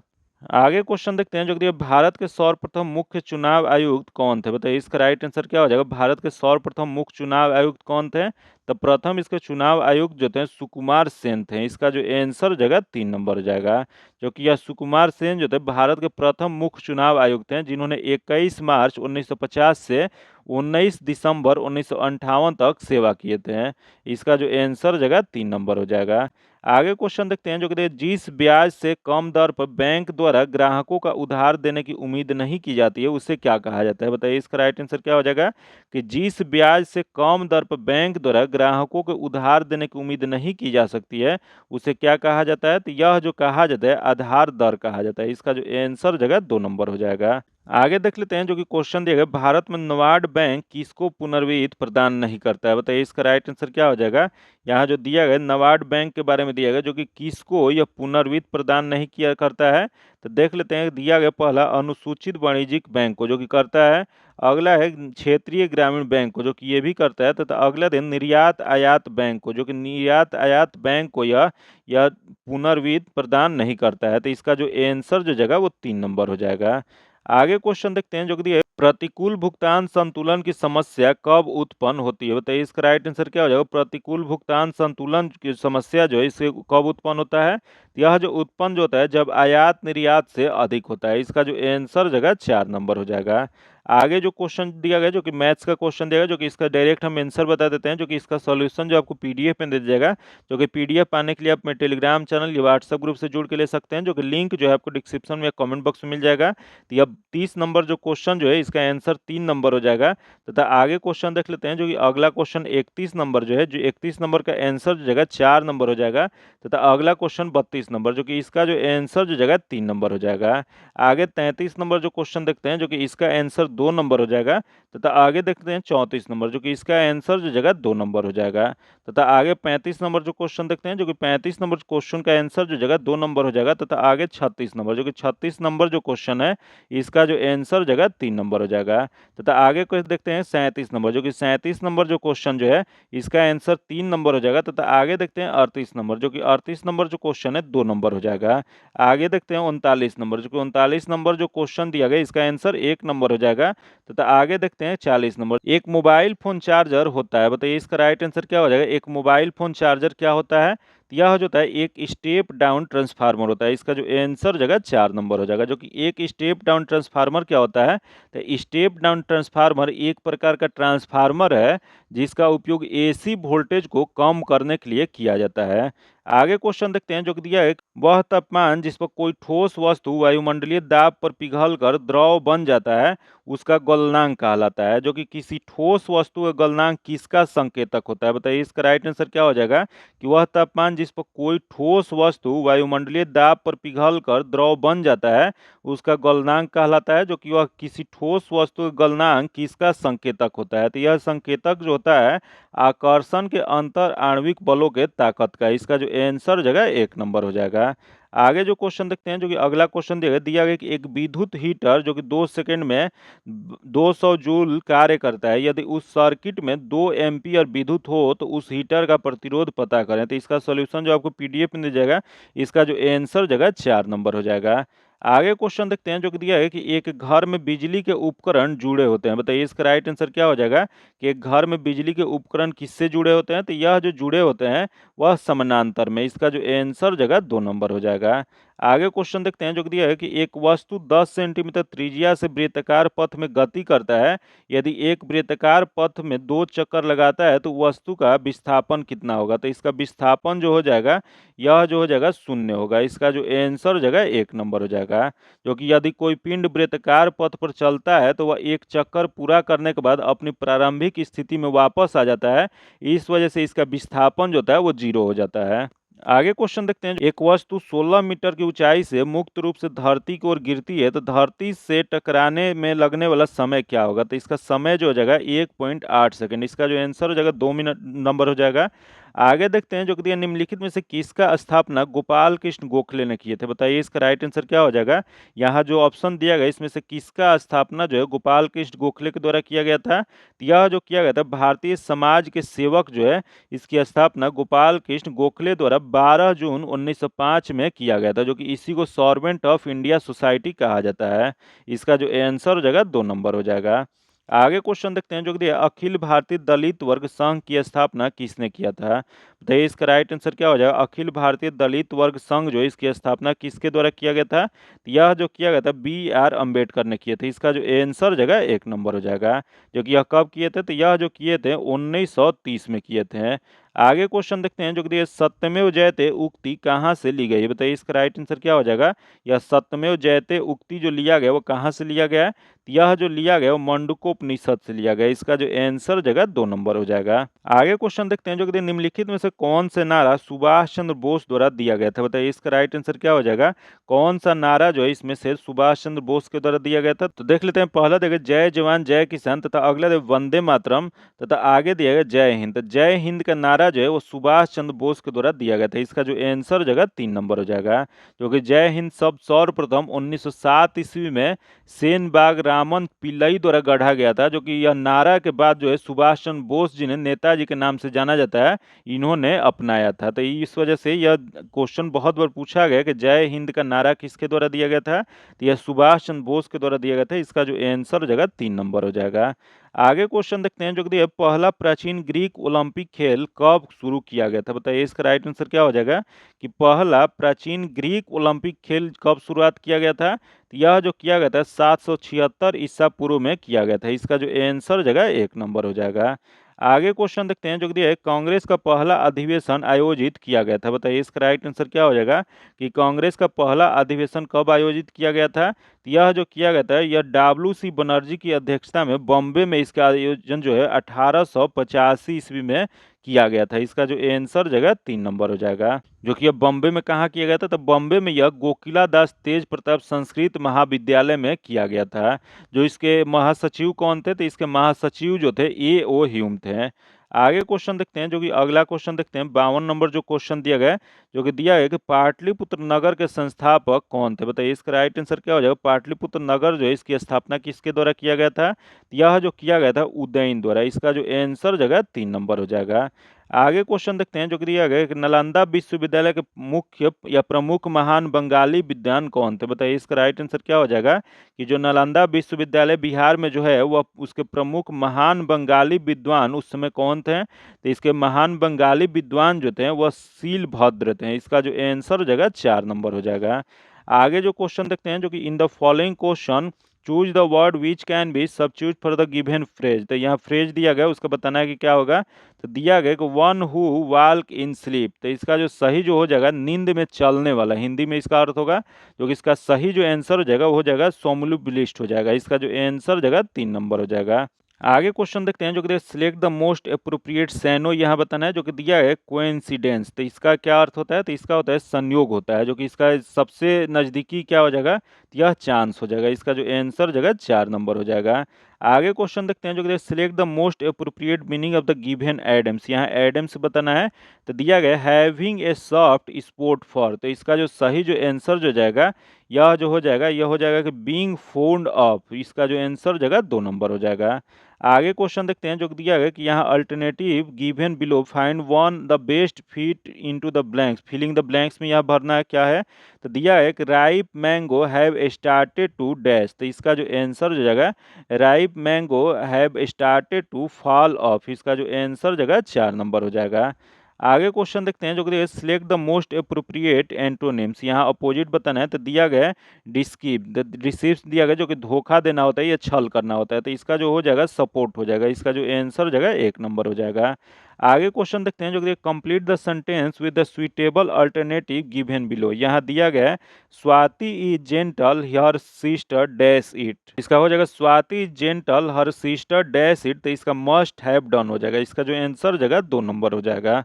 आगे क्वेश्चन देखते हैं, जो कि भारत के सर्वप्रथम मुख्य चुनाव आयुक्त कौन थे। बताइए इसका राइट आंसर क्या हो जाएगा। भारत के सर्वप्रथम मुख्य चुनाव आयुक्त कौन थे, तो प्रथम इसके चुनाव आयुक्त जो थे सुकुमार सेन थे। इसका जो आंसर जगह 3 नंबर हो जाएगा। जो कि यह सुकुमार सेन जो थे भारत के प्रथम मुख्य चुनाव आयुक्त हैं, जिन्होंने 21 मार्च 1950 से 19 दिसंबर 1958 तक सेवा किए थे। इसका जो आंसर जगह 3 नंबर हो जाएगा। आगे क्वेश्चन देखते हैं, जो कि जिस ब्याज से कम दर पर बैंक द्वारा ग्राहकों का उधार देने की उम्मीद नहीं की जाती है उसे क्या कहा जाता है। बताइए इसका राइट आंसर क्या हो जाएगा कि जिस ब्याज से कम दर पर बैंक द्वारा ग्राहकों को उधार देने की उम्मीद नहीं की जा सकती है उसे क्या कहा जाता है। तो यह जो कहा जाता है आधार दर कहा जाता है। इसका जो आंसर जगह 2 नंबर हो जाएगा। आगे देख लेते हैं, जो कि क्वेश्चन दिया गया भारत में नाबार्ड बैंक किसको पुनर्वित्त प्रदान नहीं करता है। बताइए इसका राइट आंसर क्या हो जाएगा। यहाँ जो दिया गया नाबार्ड बैंक के बारे में दिया गया, जो कि किसको यह पुनर्वित्त प्रदान नहीं किया करता है। तो देख लेते हैं, दिया गया पहला अनुसूचित वाणिज्यिक बैंक को जो कि करता है। अगला है क्षेत्रीय ग्रामीण बैंक को जो कि ये भी करता है। तथा अगला दिन निर्यात आयात बैंक को, जो कि निर्यात आयात बैंक को यह पुनर्वित्त प्रदान नहीं करता है। तो इसका जो आंसर जो जगह वो 3 नंबर हो जाएगा। आगे क्वेश्चन देखते हैं, जो कि दिया प्रतिकूल भुगतान संतुलन की समस्या कब उत्पन्न होती है। बताइए इसका राइट आंसर क्या हो जाएगा। प्रतिकूल भुगतान संतुलन की समस्या जो है इसे कब उत्पन्न होता है। यह जो उत्पन्न जो होता है जब आयात निर्यात से अधिक होता है। इसका जो आंसर जगह 4 नंबर हो जाएगा। आगे जो क्वेश्चन दिया गया, जो कि मैथ्स का क्वेश्चन दिया गया, जो कि इसका डायरेक्ट हम आंसर बता देते हैं। जो कि इसका सॉल्यूशन जो आपको पीडीएफ में दे दिया जाएगा। जो कि पीडीएफ पाने के लिए आप मेरे टेलीग्राम चैनल या व्हाट्सएप ग्रुप से जुड़ के ले सकते हैं। जो कि लिंक जो है आपको डिस्क्रिप्शन में कमेंट बॉक्स में मिल जाएगा। तो यह 30 नंबर जो क्वेश्चन जो है इसका आंसर 3 नंबर हो जाएगा। तथा आगे क्वेश्चन देख लेते हैं, जो कि अगला क्वेश्चन 31 नंबर जो है, जो 31 नंबर का आंसर जो जगह 4 नंबर हो जाएगा। तथा अगला क्वेश्चन 32 नंबर, जो कि इसका जो आंसर जो जगह 3 नंबर हो जाएगा। आगे 33 नंबर जो क्वेश्चन देखते हैं, जो कि इसका आंसर 2 नंबर हो जाएगा। तथा आगे देखते हैं 34 नंबर, जो कि इसका आंसर जो जगह 2 नंबर हो जाएगा। तथा आगे 35 नंबर जो क्वेश्चन देखते हैं, जो कि 35 नंबर क्वेश्चन का आंसर जो जगह 2 नंबर हो जाएगा। तथा आगे 36 नंबर, जो कि 36 नंबर जो क्वेश्चन है इसका जो आंसर जगह 3 नंबर हो जाएगा। तथा आगे क्वेश्चन देखते हैं 37 नंबर, जो कि 37 नंबर जो क्वेश्चन जो है इसका आंसर 3 नंबर हो जाएगा। तथा आगे देखते हैं 38 नंबर, जो कि 38 नंबर जो क्वेश्चन है 2 नंबर हो जाएगा। आगे देखते हैं 39 नंबर, जो कि 39 नंबर जो क्वेश्चन दिया गया इसका आंसर 1 नंबर हो जाएगा। तथा आगे देखते हैं 40 नंबर, एक मोबाइल फोन चार्जर होता है। बताइए इसका राइट आंसर क्या हो जाएगा। एक मोबाइल फोन चार्जर क्या होता है। तो यह जो होता है एक स्टेप डाउन ट्रांसफार्मर होता है। इसका जो आंसर जगह 4 नंबर हो जाएगा। जो कि एक स्टेप डाउन ट्रांसफार्मर क्या होता है, तो स्टेप डाउन ट्रांसफार्मर एक प्रकार का ट्रांसफार्मर है जिसका उपयोग एसी वोल्टेज को कम करने के लिए किया जाता है। आगे क्वेश्चन देखते हैं, जो कि दिया है वह तापमान जिस पर कोई ठोस वस्तु वायुमंडलीय दाब पर पिघलकर द्रव बन जाता है उसका गलनांक कहलाता है। जो कि किसी ठोस वस्तु का गलनांक किसका संकेतक होता है। बताइए इसका राइट आंसर क्या हो जाएगा कि वह तापमान जिस पर कोई ठोस वस्तु वायुमंडलीय दाब पर पिघलकर द्रव बन जाता है उसका गलनांक कहलाता है। जो कि वह किसी ठोस वस्तु का गलनांक किसका संकेतक होता है। तो यह संकेतक जो होता है आकर्षण के अंतर आणविक बलों के ताकत का। इसका जो आंसर जगह 1 नंबर हो जाएगा। आगे जो क्वेश्चन देखते हैं, जो कि अगला क्वेश्चन दिया गया कि एक विद्युत हीटर जो कि 2 सेकंड में 200 जूल कार्य करता है, यदि उस सर्किट में 2 एम्पीयर विद्युत हो तो उस हीटर का प्रतिरोध पता करें। तो इसका सॉल्यूशन जो आपको पीडीएफ में दिया जाएगा इसका जो आंसर जगह 4 नंबर हो जाएगा। आगे क्वेश्चन देखते हैं, जो कि दिया है कि एक घर में बिजली के उपकरण जुड़े होते हैं। बताइए इसका राइट आंसर क्या हो जाएगा कि एक घर में बिजली के उपकरण किससे जुड़े होते हैं। तो यह जो जुड़े होते हैं वह समानांतर में। इसका जो आंसर जगह 2 नंबर हो जाएगा। आगे क्वेश्चन देखते हैं जो कि दिया है कि एक वस्तु 10 सेंटीमीटर त्रिज्या से वृत्ताकार पथ में गति करता है। यदि एक वृत्ताकार पथ में 2 चक्कर लगाता है तो वस्तु का विस्थापन कितना होगा? तो इसका विस्थापन जो हो जाएगा, यह जो हो जाएगा 0 होगा। इसका जो आंसर हो जाएगा 1 नंबर हो जाएगा। जो कि यदि कोई पिंड वृत्ताकार पथ पर चलता है तो वह एक चक्कर पूरा करने के बाद अपनी प्रारंभिक स्थिति में वापस आ जाता है। इस वजह से इसका विस्थापन जो होता है वो 0 हो जाता है। आगे क्वेश्चन देखते हैं। एक वस्तु 16 मीटर की ऊंचाई से मुक्त रूप से धरती की ओर गिरती है तो धरती से टकराने में लगने वाला समय क्या होगा? तो इसका समय जो हो जाएगा 1.8 सेकंड। इसका जो आंसर हो जाएगा 2 मिनट नंबर हो जाएगा। आगे देखते हैं जो कि दिया निम्नलिखित में से किसका स्थापना गोपाल कृष्ण गोखले ने किए थे? बताइए इसका राइट आंसर क्या हो जाएगा? यहाँ जो ऑप्शन दिया गया इसमें से किसका स्थापना जो है गोपाल कृष्ण गोखले के द्वारा किया गया था? तो यह जो किया गया था भारतीय समाज के सेवक जो है, इसकी स्थापना गोपाल कृष्ण गोखले द्वारा 12 जून 1905 में किया गया था, जो कि इसी को सर्वेंट ऑफ इंडिया सोसाइटी कहा जाता है। इसका जो आंसर हो जाएगा 2 नंबर हो जाएगा। आगे क्वेश्चन देखते हैं जो कि दिया अखिल भारतीय दलित वर्ग संघ की स्थापना किसने किया था? बताइए इसका राइट आंसर क्या हो जाएगा? अखिल भारतीय दलित वर्ग संघ जो है इसकी स्थापना किसके द्वारा किया गया था? तो यह जो किया गया था B.R. अम्बेडकर ने किए थे। इसका जो आंसर हो जाएगा 1 नंबर हो जाएगा। जो कि यह कब किए थे? तो यह जो किए थे 1930 में किए थे। आगे क्वेश्चन देखते हैं जो कि दिया सत्यमेव जयते उक्ति कहाँ से ली गई है? बताइए इसका राइट आंसर क्या हो जाएगा? यह सत्यमेव जयते उक्ति जो लिया गया वो कहाँ से लिया गया है? यह जो लिया गया वो मंडूकोपनिषद से लिया गया। इसका जो आंसर हो जाएगा 2 नंबर हो जाएगा। आगे क्वेश्चन देखते हैं जो कि निम्नलिखित में से कौन से नारा सुभाष चंद्र बोस द्वारा दिया गया था? बताइए इसका राइट आंसर क्या हो जाएगा? कौन सा नारा जो है इसमें से सुभाष चंद्र बोस के द्वारा दिया गया था? तो देख लेते हैं। पहला देखिए जय जवान जय किसान, तथा अगला देखिए वंदे मातरम, तथा आगे दिया गया जय हिंद। तो जय हिंद का नारा जो है वो सुभाष चंद्र बोस के द्वारा दिया गया था। इसका जो आंसर हो जाएगा 3 नंबर हो जाएगा। जो कि जय हिंद शब्द सर्वप्रथम 1907 ईस्वी में सेनबाग रामन पिल्लई द्वारा गढ़ा गया था। जो कि यह नारा के बाद जो है सुभाष चंद्र बोस जी ने नेताजी के नाम से जाना जाता है, इन्होंने अपनाया था। तो इस वजह से यह क्वेश्चन बहुत बार पूछा गया कि जय हिंद का नारा किसके द्वारा दिया गया था? तो यह सुभाष चंद्र बोस के द्वारा दिया गया था। इसका जो आंसर हो जाएगा 3 नंबर हो जाएगा। आगे क्वेश्चन देखते हैं जो कि दिया पहला प्राचीन ग्रीक ओलंपिक खेल कब शुरू किया गया था? बताइए इसका राइट आंसर क्या हो जाएगा? कि पहला प्राचीन ग्रीक ओलंपिक खेल कब शुरुआत किया गया था? तो यह जो किया गया था 776 ईसा पूर्व में किया गया था। इसका जो आंसर हो जाएगा 1 नंबर हो जाएगा। आगे क्वेश्चन देखते हैं जो कि दिया है कांग्रेस का पहला अधिवेशन आयोजित किया गया था। बताइए इसका राइट आंसर क्या हो जाएगा? कि कांग्रेस का पहला अधिवेशन कब आयोजित किया गया था? तो यह जो किया गया था यह WC बनर्जी की अध्यक्षता में बॉम्बे में इसका आयोजन जो है 1885 ईस्वी में किया गया था। इसका जो आंसर जगह 3 नंबर हो जाएगा। जो कि यह बॉम्बे में कहाँ किया गया था? तो बॉम्बे में यह गोकिला दास तेज प्रताप संस्कृत महाविद्यालय में किया गया था। जो इसके महासचिव कौन थे? तो इसके महासचिव जो थे A.O. ह्यूम थे। आगे क्वेश्चन देखते हैं जो कि अगला क्वेश्चन देखते हैं 52 नंबर जो क्वेश्चन दिया गया है, जो कि दिया है कि पाटलिपुत्र नगर के संस्थापक कौन थे? बताइए इसका राइट आंसर क्या हो जाएगा? पाटलिपुत्र नगर जो है इसकी स्थापना किसके द्वारा किया गया था? यह जो किया गया था उदयन द्वारा। इसका जो आंसर जगह 3 नंबर हो जाएगा। आगे क्वेश्चन देखते हैं जो कि दिया गया है कि नालंदा विश्वविद्यालय के मुख्य या प्रमुख महान बंगाली विद्वान कौन थे? बताइए इसका राइट आंसर क्या हो जाएगा? कि जो नालंदा विश्वविद्यालय बिहार में जो है वह उसके प्रमुख महान बंगाली विद्वान उस समय कौन थे? तो इसके महान बंगाली विद्वान जो थे वह शीलभद्र थे। इसका जो आंसर हो जाएगा 4 नंबर हो जाएगा। आगे जो क्वेश्चन देखते हैं जो कि in the following question choose the word which can be substitute for the given phrase. तो यहाँ फ्रेज दिया गया उसका बताना है कि क्या होगा। तो दिया गया कि one who walk in sleep. तो इसका जो सही जो हो जाएगा नींद में चलने वाला, हिंदी में इसका अर्थ होगा। जो कि इसका सही जो आंसर हो जाएगा वो हो जाएगा सोमलुबलिस्ट हो जाएगा। इसका जो आंसर हो जाएगा 3 नंबर हो जाएगा। आगे क्वेश्चन देखते हैं जो कि सिलेक्ट द मोस्ट अप्रोप्रिएट सैनो यहाँ बताना है। जो कि दिया है कोइंसिडेंस। तो इसका क्या अर्थ होता है? तो इसका होता है संयोग होता है। जो कि इसका सबसे नजदीकी क्या हो जाएगा? तो यह चांस हो जाएगा। इसका जो आंसर हो जाएगा 4 नंबर हो जाएगा। आगे क्वेश्चन देखते हैं जो कि select the most appropriate meaning of the given idioms. यहाँ एडम्स बताना है। तो दिया गया having a soft spot for. तो इसका जो सही जो आंसर जो जाएगा यह जो हो जाएगा यह हो जाएगा कि बीइंग फोन्ड ऑफ। इसका जो आंसर हो जाएगा 2 नंबर हो जाएगा। आगे क्वेश्चन देखते हैं जो कि दिया गया कि यहाँ alternative given below find one the best fit into the blanks. Filling the blanks में यह भरना है क्या है? तो दिया है कि ripe mango have started to dash. तो इसका जो आंसर हो जाएगा ripe mango have started to fall off. इसका जो आंसर हो जाएगा 4 नंबर हो जाएगा। आगे क्वेश्चन देखते हैं जो कि select the most appropriate antonyms. यहाँ अपोजिट बताना है तो दिया गया है डिस्कीव, डिसीव्स दिया गया जो कि धोखा देना होता है या छल करना होता है, तो इसका जो हो जाएगा सपोर्ट हो जाएगा, इसका जो आंसर हो जाएगा 1 नंबर हो जाएगा। आगे क्वेश्चन देखते हैं जो कि complete the sentence with the suitable alternative given below. यहाँ दिया गया है Swati is gentle her sister dash it, इसका हो जाएगा Swati gentle her sister dash it, तो इसका मस्ट हैव डन हो जाएगा, इसका जो आंसर हो जाएगा 2 नंबर हो जाएगा।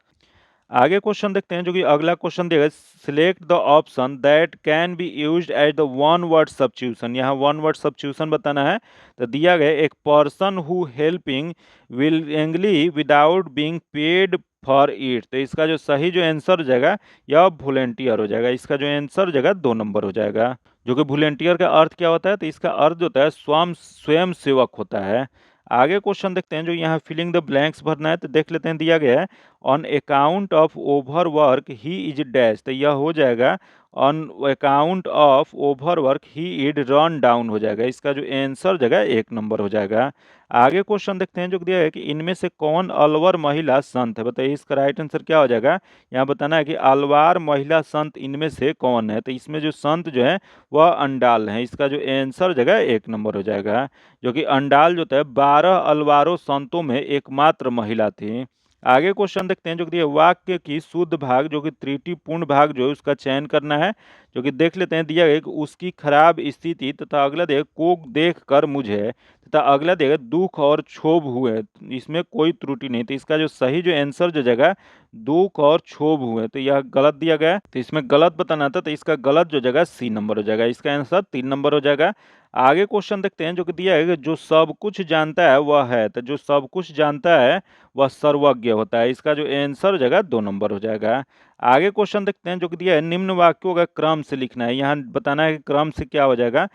आगे क्वेश्चन देखते हैं जो कि अगला क्वेश्चन दिया गया select the option that can be used as the one word substitution. यहाँ वन वर्ड सब्स्टिट्यूशन बताना है तो दिया गया एक person who helping willingly without being paid for it, तो इसका जो सही जो आंसर हो जाएगा यह वॉलंटियर हो जाएगा, इसका जो आंसर हो जाएगा 2 नंबर हो जाएगा। जो कि वॉलंटियर का अर्थ क्या होता है, तो इसका अर्थ होता है स्वयं सेवक होता है। आगे क्वेश्चन देखते हैं जो यहाँ फिलिंग द ब्लैंक्स भरना है, तो देख लेते हैं दिया गया है on account of over work he is dash, तो यह हो जाएगा on account of over work he is run down हो जाएगा, इसका जो आंसर जगह 1 नंबर हो जाएगा। आगे क्वेश्चन देखते हैं जो दिया है कि इनमें से कौन अलवर महिला संत है, बताइए इसका राइट आंसर क्या हो जाएगा। यहाँ बताना है कि अलवार महिला संत इनमें से कौन है, तो इसमें जो संत जो है वह अंडाल है, इसका जो आंसर जगह 1 नंबर हो जाएगा। जो कि अंडाल जो था 12 अलवारों संतों में एकमात्र महिला थी। आगे क्वेश्चन देखते हैं जो कि वाक्य की शुद्ध भाग जो कि त्रुटिपूर्ण भाग जो है उसका चयन करना है, जो कि देख लेते हैं दिया गया कि उसकी खराब स्थिति तथा अगला देख को देख कर मुझे तथा अगला देख दुख और क्षोभ हुए, इसमें कोई त्रुटि नहीं, तो इसका जो सही जो आंसर जो जगह दुख और क्षोभ हुए, तो यह गलत दिया गया है, तो इसमें गलत बताना था, तो इसका गलत जो जगह सी नंबर हो जाएगा, इसका आंसर 3 नंबर हो जाएगा। आगे क्वेश्चन देखते हैं जो कि दिया है कि जो सब कुछ जानता है वह है, तो जो सब कुछ जानता है वह सर्वज्ञ होता है, इसका जो आंसर हो जाएगा 2 नंबर हो जाएगा। आगे क्वेश्चन देखते हैं जो कि दिया है निम्न वाक्यों का क्रम से लिखना है, यहाँ बताना है कि क्रम से क्या हो जाएगा।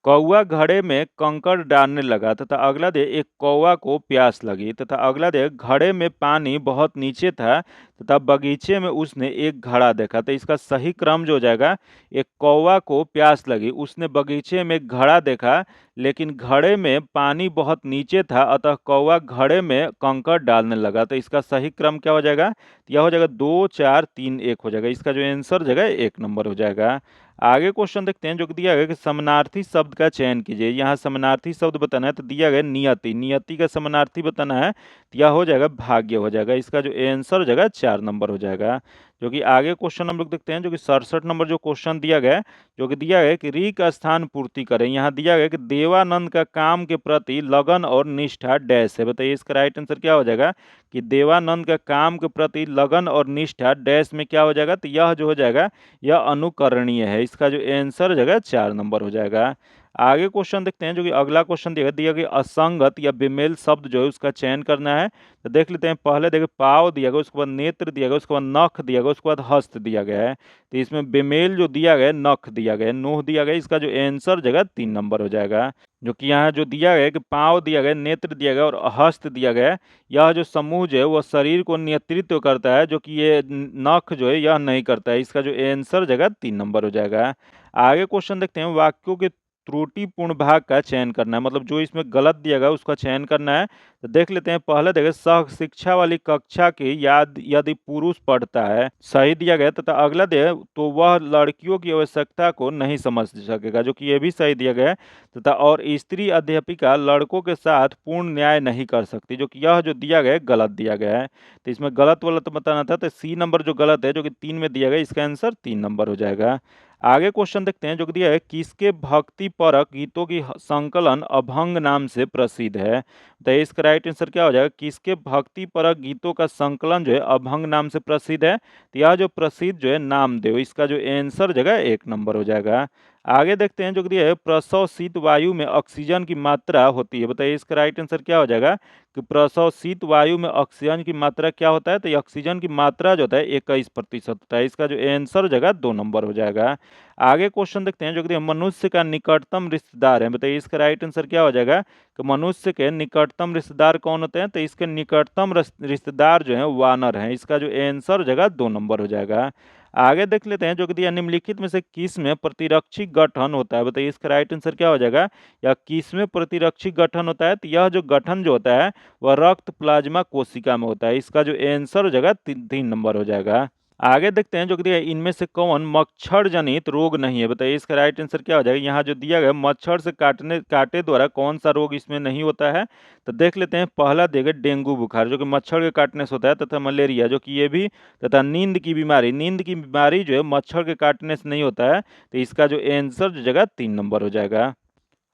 कौवा घड़े में कंकड़ डालने लगा तथा अगला दे एक कौवा को प्यास लगी तथा अगला दे घड़े में पानी बहुत नीचे था तथा बगीचे में उसने एक घड़ा देखा, तो इसका सही क्रम जो हो जाएगा एक कौवा को प्यास लगी, उसने बगीचे में एक घड़ा देखा लेकिन घड़े में पानी बहुत नीचे था अतः कौवा घड़े में कंकड़ डालने लगा, तो इसका सही क्रम क्या हो जाएगा, यह हो जाएगा 2 4 3 1 हो जाएगा, इसका जो आंसर जगह 1 नंबर हो जाएगा। आगे क्वेश्चन देखते हैं जो कि दिया गया कि समानार्थी शब्द का चयन कीजिए। यहाँ समानार्थी शब्द बताना है तो दिया गया नियति, नियति का समानार्थी बताना है तो यह हो जाएगा भाग्य हो जाएगा, इसका जो आंसर हो जाएगा 4 नंबर हो जाएगा। जो कि आगे क्वेश्चन हम लोग देखते हैं जो कि 67 नंबर जो क्वेश्चन दिया गया है, जो कि दिया गया है कि री का स्थान पूर्ति करें। यहाँ दिया गया है कि देवानंद का काम के प्रति लगन और निष्ठा डैश है, बताइए इसका राइट आंसर क्या हो जाएगा कि देवानंद का काम के प्रति लगन और निष्ठा डैश में क्या हो जाएगा, तो यह जो हो जाएगा यह अनुकरणीय है, इसका जो आंसर हो जाएगा 4 नंबर हो जाएगा। आगे क्वेश्चन देखते हैं जो कि अगला क्वेश्चन दिया गया असंगत या बेमेल शब्द जो है उसका चयन करना है, तो देख लेते हैं। पहले देखिए पाव दिया गया, उसके बाद नेत्र दिया गया, उसके बाद नख दिया गया, उसके बाद हस्त दिया गया है, तो इसमें बेमेल जो दिया गया है नख दिया गया है, नोह दिया गया, इसका जो आंसर जगह 3 नंबर हो जाएगा। जो कि यहाँ जो दिया गया है कि पाँव दिया गया, नेत्र दिया गया और हस्त दिया गया है, यह जो समूह जो है वह शरीर को नेतृत्व करता है, जो कि ये नख जो है यह नहीं करता है, इसका जो आंसर जगह 3 नंबर हो जाएगा। आगे क्वेश्चन देखते हैं वाक्यों के त्रुटिपूर्ण भाग का चयन करना है, मतलब जो इसमें गलत दिया गया उसका चयन करना है, तो देख लेते हैं। पहले देखें सह शिक्षा वाली कक्षा की याद यदि पुरुष पढ़ता है सही दिया गया तथा अगला दे तो वह लड़कियों की आवश्यकता को नहीं समझ सकेगा, जो कि ये भी सही दिया गया है, तथा और स्त्री अध्यापिका लड़कों के साथ पूर्ण न्याय नहीं कर सकती, जो कि यह जो दिया गया है गलत दिया गया है, तो इसमें गलत वाला तो बताना था, तो सी नंबर जो गलत है जो कि 3 में दिया गया, इसका आंसर 3 नंबर हो जाएगा। आगे क्वेश्चन देखते हैं जो कि दिया है किसके भक्ति परक गीतों की संकलन अभंग नाम से प्रसिद्ध है, तो इसका राइट आंसर क्या हो जाएगा, किसके भक्ति परक गीतों का संकलन जो है अभंग नाम से प्रसिद्ध है, तो यह जो प्रसिद्ध जो है नामदेव, इसका जो आंसर जगह 1 नंबर हो जाएगा। आगे देखते हैं जो कि दिया है प्रसव शीत वायु में ऑक्सीजन की मात्रा होती है, बताइए इसका राइट आंसर क्या हो जाएगा कि प्रसव शीत वायु में ऑक्सीजन की मात्रा क्या होता है, तो ऑक्सीजन की मात्रा जो होता है 21% होता है, इसका जो आंसर जगह 2 नंबर हो जाएगा। आगे क्वेश्चन देखते हैं जो कि मनुष्य का निकटतम रिश्तेदार है, बताइए इसका राइट आंसर क्या हो जाएगा कि मनुष्य के निकटतम रिश्तेदार कौन होते हैं, तो इसके निकटतम रिश्तेदार जो है वानर हैं, इसका जो आंसर हो जाएगा 2 नंबर हो जाएगा। आगे देख लेते हैं जो कि दिया निम्नलिखित में से किस में प्रतिरक्षी गठन होता है, बताइए इसका राइट आंसर क्या हो जाएगा, या किस में प्रतिरक्षी गठन होता है। तो यह जो गठन जो होता है वह रक्त प्लाज्मा कोशिका में होता है। इसका जो आंसर हो जाएगा 3 नंबर हो जाएगा। आगे देखते हैं जो कि दिया है, इनमें से कौन मच्छर जनित रोग नहीं है, बताइए इसका राइट आंसर क्या हो जाएगा। यहाँ जो दिया गया मच्छर से काटे द्वारा कौन सा रोग इसमें नहीं होता है, तो देख लेते हैं। पहला दिया गया डेंगू बुखार जो कि मच्छर के काटने से होता है, तथा मलेरिया जो कि ये भी, तथा नींद की बीमारी जो है मच्छर के काटने से नहीं होता है। तो इसका जो आंसर जो जगह 3 नंबर हो जाएगा।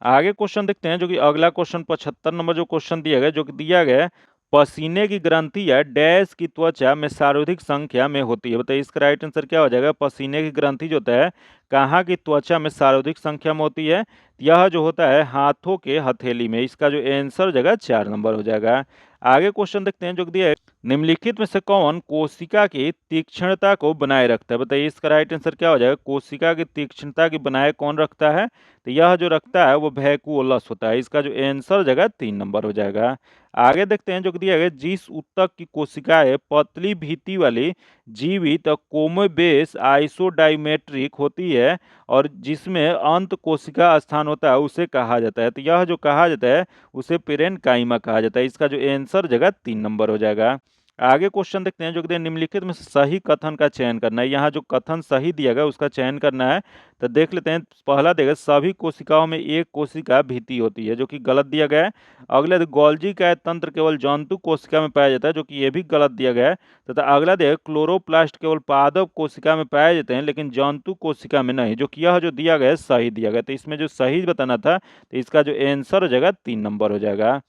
आगे क्वेश्चन देखते हैं जो कि अगला क्वेश्चन 75 नंबर जो क्वेश्चन दिया गया, जो कि दिया गया है, पसीने की ग्रंथि या डैश की त्वचा में सर्वाधिक संख्या में होती है, बताइए इसका राइट आंसर क्या हो जाएगा। पसीने की ग्रंथि जो होता है कहाँ की त्वचा में सर्वाधिक संख्या में होती है, यह जो होता है हाथों के हथेली में। इसका जो आंसर हो जाएगा 4 नंबर हो जाएगा। आगे क्वेश्चन देखते हैं जो कि दिया है, निम्नलिखित में से कौन कोशिका की तीक्ष्णता को बनाए रखता है, बताइए इसका राइट आंसर क्या हो जाएगा। कोशिका की तीक्ष्णता की बनाए कौन रखता है, तो यह जो रखता है वो वैकुओलस होता है। इसका जो आंसर हो जाएगा 3 नंबर हो जाएगा। आगे देखते हैं जो कि दिया गया, जिस ऊतक की कोशिकाएं पतली भित्ति वाली जीवित कोमोबेस आइसोडाइमेट्रिक होती है और जिसमें अंत कोशिका स्थान होता है उसे कहा जाता है। तो यह जो कहा जाता है उसे पेरेन्काइमा कहा जाता है। इसका जो आंसर जगह 3 नंबर हो जाएगा। आगे क्वेश्चन देखते हैं जो कि दिया, निम्नलिखित में से सही कथन का चयन करना है। यहाँ जो कथन सही दिया गया उसका चयन करना है। तो देख लेते हैं, पहला देगा सभी कोशिकाओं में एक कोशिका भित्ति होती है, जो कि गलत दिया गया है। अगला गोल्जी का तंत्र केवल जंतु कोशिका में पाया जाता है, जो कि ये भी गलत दिया गया है। तथा अगला देगा क्लोरोप्लास्ट केवल पादप कोशिका में पाए जाते हैं लेकिन जंतु कोशिका में नहीं, जो कि यह जो दिया गया है सही दिया गया। तो इसमें जो सही बताना था, तो इसका जो आंसर हो जाएगा 3 नंबर हो जाएगा।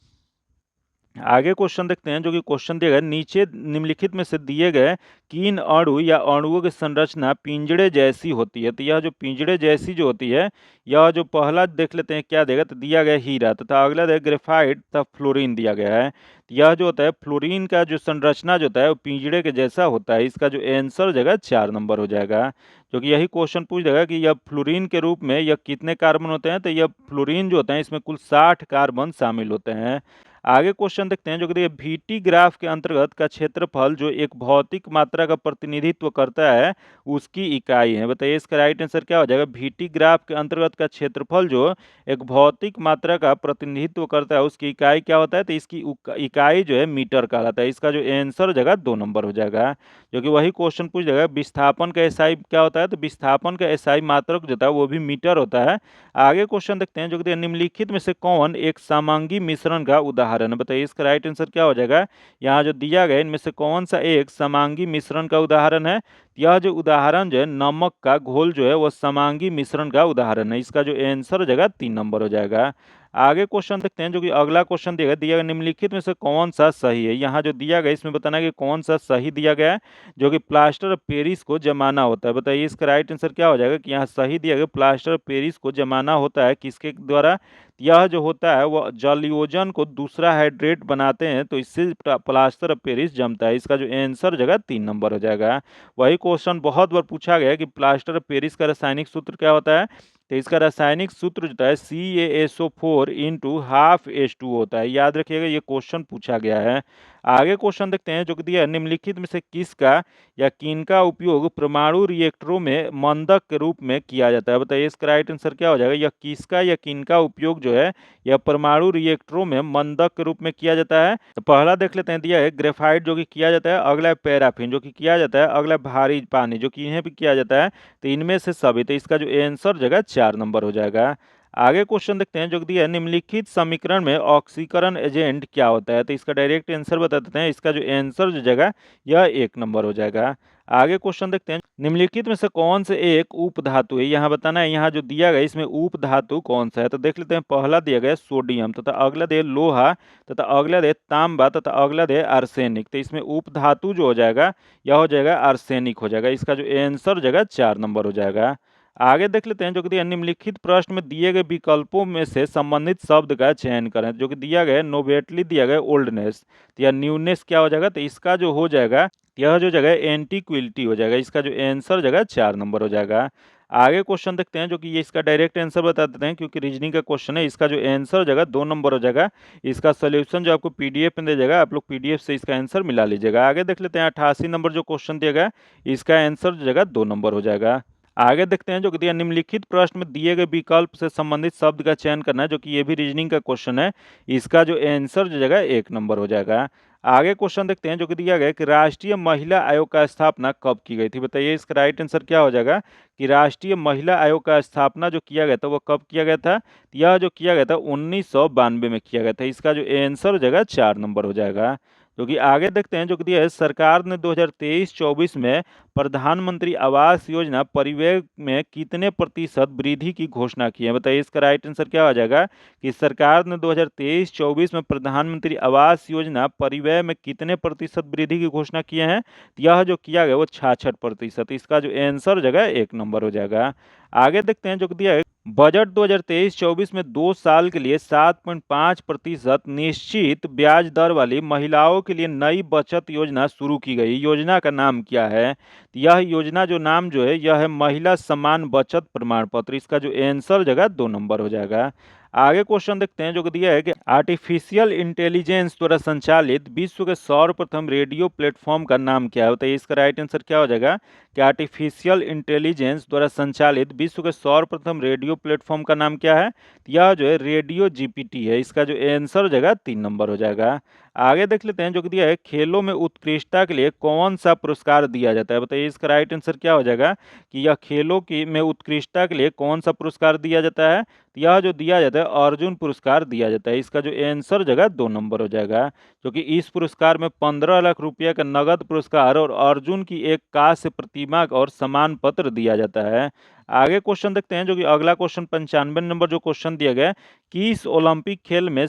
आगे क्वेश्चन देखते हैं जो कि क्वेश्चन दिया गया, नीचे निम्नलिखित में से दिए गए किन अणु या अणुओं की संरचना पिंजड़े जैसी होती है। तो यह जो पिंजड़े जैसी जो होती है, यह जो पहला देख लेते हैं क्या देगा, तो दिया गया हीरा, तथा अगला देगा ग्रेफाइट तथा फ्लोरीन दिया गया है। तो यह जो होता है फ्लोरीन का जो संरचना जो होता है वो पिंजड़े के जैसा होता है। इसका जो आंसर हो जाएगा 4 नंबर हो जाएगा। जो कि यही क्वेश्चन पूछ देगा कि यह फ्लोरीन के रूप में यह कितने कार्बन होते हैं, तो यह फ्लोरीन जो होता है इसमें कुल 60 कार्बन शामिल होते हैं। आगे क्वेश्चन देखते हैं जो कि VT ग्राफ के अंतर्गत का क्षेत्रफल जो एक भौतिक मात्रा का प्रतिनिधित्व करता है उसकी इकाई है, बताइए इसका राइट आंसर क्या हो जाएगा। VT ग्राफ के अंतर्गत का क्षेत्रफल जो एक भौतिक मात्रा का प्रतिनिधित्व करता है उसकी इकाई क्या होता है, तो इसकी इकाई जो है मीटर कहलाता है। इसका जो आंसर हो जाएगा 2 नंबर हो जाएगा। जो कि वही क्वेश्चन पूछ जाएगा विस्थापन का एसआई क्या होता है, तो विस्थापन का एसआई मात्रक जो होता है वो भी मीटर होता है। आगे क्वेश्चन देखते हैं जो कि निम्नलिखित में से कौन एक समांगी मिश्रण का उदाहरण है, बताइए इसका राइट आंसर क्या हो जाएगा। यहाँ जो दिया गया इनमें से कौन सा एक समांगी मिश्रण का उदाहरण है, यह जो उदाहरण जो है नमक का घोल जो है वो समांगी मिश्रण का उदाहरण है। इसका जो आंसर हो जाएगा 3 नंबर हो जाएगा। आगे क्वेश्चन देखते हैं जो कि अगला क्वेश्चन दिया गया निम्नलिखित में से कौन सा सही है। यहाँ जो दिया गया इसमें बताना है कि कौन सा सही दिया गया है, जो कि प्लास्टर ऑफ पेरिस को जमाना होता है, बताइए इसका राइट आंसर क्या हो जाएगा। कि यहाँ सही दिया गया प्लास्टर ऑफ पेरिस को जमाना होता है किसके द्वारा, यह जो होता है वो जलयोजन को दूसरा हाइड्रेट बनाते हैं तो इससे प्लास्टर ऑफ पेरिस जमता है। इसका जो आंसर हो जाएगा 3 नंबर हो जाएगा। वही क्वेश्चन बहुत बार पूछा गया है कि प्लास्टर ऑफ पेरिस का रासायनिक सूत्र क्या होता है, तो इसका रासायनिक सूत्र जो होता है CaSO4 इंटू हाफ H2 होता है। याद रखिएगा ये क्वेश्चन पूछा गया है। आगे क्वेश्चन देखते हैं जो कि दिया है, निम्नलिखित में से किसका या किनका उपयोग परमाणु रिएक्टरों में मंदक के रूप में किया जाता है, बताइए इसका राइट आंसर क्या हो जाएगा। यह किसका या किनका उपयोग जो है यह परमाणु रिएक्टरों में मंदक के रूप में किया जाता है। तो पहला देख लेते हैं, दिया है ग्रेफाइट जो कि किया जाता है, अगला है पैराफिन जो कि किया जाता है, अगला भारी पानी जो कि इन्हें भी किया जाता है। तो इनमें से सभी, तो इसका जो आंसर जगह 4 नंबर हो जाएगा। आगे क्वेश्चन देखते हैं जो कि दिया है, निम्नलिखित समीकरण में ऑक्सीकरण एजेंट क्या होता है, तो इसका डायरेक्ट आंसर बता देते हैं। इसका जो आंसर जो जगह यह 1 नंबर हो जाएगा। आगे क्वेश्चन देखते हैं, निम्नलिखित में से कौन से एक उप धातु है, यहाँ बताना है। यहाँ जो दिया गया इसमें उप धातु कौन सा है, तो देख लेते हैं। पहला दिया गया सोडियम, तथा अगला दे लोहा, तथा अगला दे तांबा, तथा अगला दे आर्सेनिक। तो इसमें उप धातु जो हो जाएगा यह हो जाएगा आर्सेनिक हो जाएगा। इसका जो आंसर हो जाएगा 4 नंबर हो जाएगा। आगे देख लेते हैं जो कि दिया निम्नलिखित प्रश्न में दिए गए विकल्पों में से संबंधित शब्द का चयन करें। जो कि दिया गया नोवेटली दिया गया ओल्डनेस, या न्यूनेस क्या हो जाएगा, तो इसका जो हो जाएगा यह जो जगह एंटीक्विलिटी हो जाएगा। इसका जो आंसर जगह 4 नंबर हो जाएगा। आगे क्वेश्चन देखते हैं, जो कि ये इसका डायरेक्ट आंसर बता देते हैं, क्योंकि रीजनिंग का क्वेश्चन है। इसका जो आंसर हो जाएगा 2 नंबर हो जाएगा। इसका सोल्यूशन जो आपको पीडीएफ में दे जाएगा, आप लोग पीडीएफ से इसका आंसर मिला लीजिएगा। आगे देख लेते हैं 88 नंबर जो क्वेश्चन दिया गया, इसका आंसर जो जाएगा 2 नंबर हो जाएगा। आगे देखते हैं, जो कि दिया निम्नलिखित प्रश्न में दिए गए विकल्प से संबंधित शब्द का चयन करना है, जो कि ये भी रीजनिंग का क्वेश्चन है। इसका जो आंसर जो जाएगा 1 नंबर हो जाएगा। आगे क्वेश्चन देखते हैं, जो कि दिया गया है कि राष्ट्रीय महिला आयोग का स्थापना कब की गई थी। बताइए इसका राइट आंसर क्या हो जाएगा कि राष्ट्रीय महिला आयोग का स्थापना जो किया गया था वो कब किया गया था। यह जो किया गया था 1992 में किया गया था। इसका जो आंसर हो जाएगा 4 नंबर हो जाएगा। जो कि आगे देखते हैं, जो कि दिया है सरकार ने 2023-24 में प्रधानमंत्री आवास योजना परिव्यय में कितने प्रतिशत वृद्धि की घोषणा की है। बताइए इसका राइट आंसर क्या हो जाएगा कि सरकार ने 2023-24 में प्रधानमंत्री आवास योजना परिव्यय में कितने प्रतिशत वृद्धि की घोषणा किए हैं। यह जो किया गया वो 66%। इसका जो आंसर हो जाएगा 1 नंबर हो जाएगा। आगे देखते हैं, जो कि दिया है बजट 2023-24 में 2 साल के लिए 7.5% निश्चित ब्याज दर वाली महिलाओं के लिए नई बचत योजना शुरू की गई। योजना का नाम क्या है। यह योजना जो नाम जो है यह है महिला सम्मान बचत प्रमाण पत्र। इसका जो आंसर जगह 2 नंबर हो जाएगा। आगे क्वेश्चन देखते हैं, जो कि दिया है कि आर्टिफिशियल इंटेलिजेंस द्वारा संचालित विश्व के सर्वप्रथम रेडियो प्लेटफॉर्म का नाम क्या है। बताइए इसका राइट आंसर क्या हो जाएगा कि आर्टिफिशियल इंटेलिजेंस द्वारा संचालित विश्व के सर्वप्रथम रेडियो प्लेटफॉर्म का नाम क्या है। यह जो है रेडियो जीपीटी है। इसका जो आंसर हो जाएगा 3 नंबर हो जाएगा। आगे देख लेते हैं, जो कि दिया है खेलों में उत्कृष्टता के लिए कौन सा पुरस्कार दिया जाता है। बताइए इसका राइट आंसर क्या हो जाएगा कि यह खेलों की में उत्कृष्टता के लिए कौन सा पुरस्कार दिया जाता है। यह जो दिया जाता है अर्जुन पुरस्कार दिया जाता है। इसका जो आंसर जगह 2 नंबर हो जाएगा। क्योंकि इस पुरस्कार में 15 लाख रुपये का नगद पुरस्कार और अर्जुन की एक कांस्य प्रतिमा और सम्मान पत्र दिया जाता है। आगे क्वेश्चन देखते हैं, जो कि अगला क्वेश्चन 95 नंबर जो क्वेश्चन दिया गया है, किस ओलंपिक खेल में